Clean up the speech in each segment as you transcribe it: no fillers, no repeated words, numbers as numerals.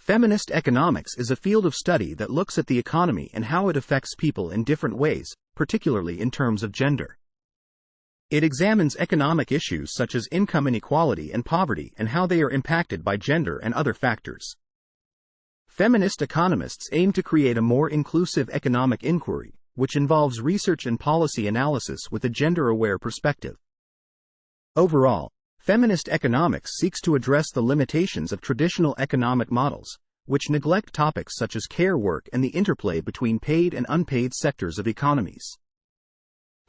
Feminist economics is a field of study that looks at the economy and how it affects people in different ways, particularly in terms of gender. It examines economic issues such as income inequality and poverty and how they are impacted by gender and other factors. Feminist economists aim to create a more inclusive economic inquiry, which involves research and policy analysis with a gender-aware perspective. Overall, feminist economics seeks to address the limitations of traditional economic models, which neglect topics such as care work and the interplay between paid and unpaid sectors of economies.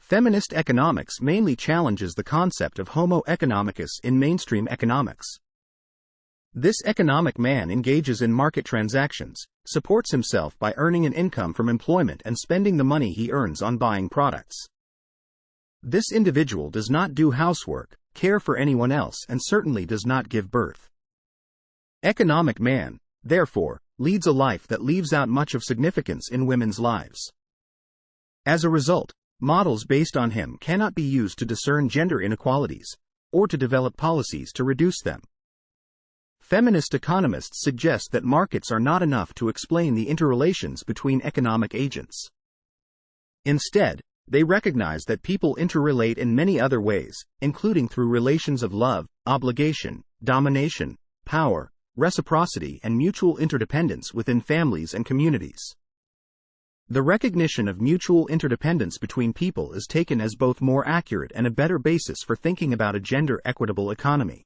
Feminist economics mainly challenges the concept of homo economicus in mainstream economics. This economic man engages in market transactions, supports himself by earning an income from employment and spending the money he earns on buying products. This individual does not do housework, care for anyone else, and certainly does not give birth. Economic man, therefore, leads a life that leaves out much of significance in women's lives. As a result, models based on him cannot be used to discern gender inequalities, or to develop policies to reduce them. Feminist economists suggest that markets are not enough to explain the interrelations between economic agents. Instead, they recognize that people interrelate in many other ways, including through relations of love, obligation, domination, power, reciprocity, and mutual interdependence within families and communities. The recognition of mutual interdependence between people is taken as both more accurate and a better basis for thinking about a gender-equitable economy.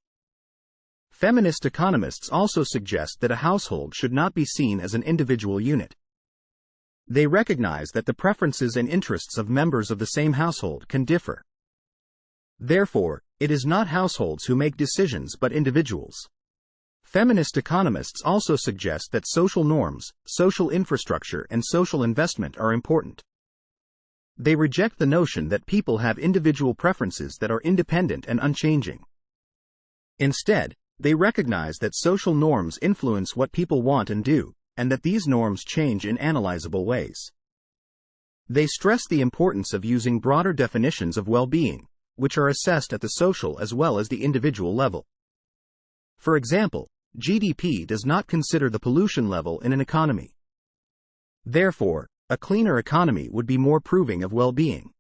Feminist economists also suggest that a household should not be seen as an individual unit. They recognize that the preferences and interests of members of the same household can differ. Therefore, it is not households who make decisions but individuals. Feminist economists also suggest that social norms, social infrastructure, and social investment are important. They reject the notion that people have individual preferences that are independent and unchanging. Instead, they recognize that social norms influence what people want and do, and that these norms change in analyzable ways. They stress the importance of using broader definitions of well-being, which are assessed at the social as well as the individual level. For example, GDP does not consider the pollution level in an economy. Therefore, a cleaner economy would be more proving of well-being.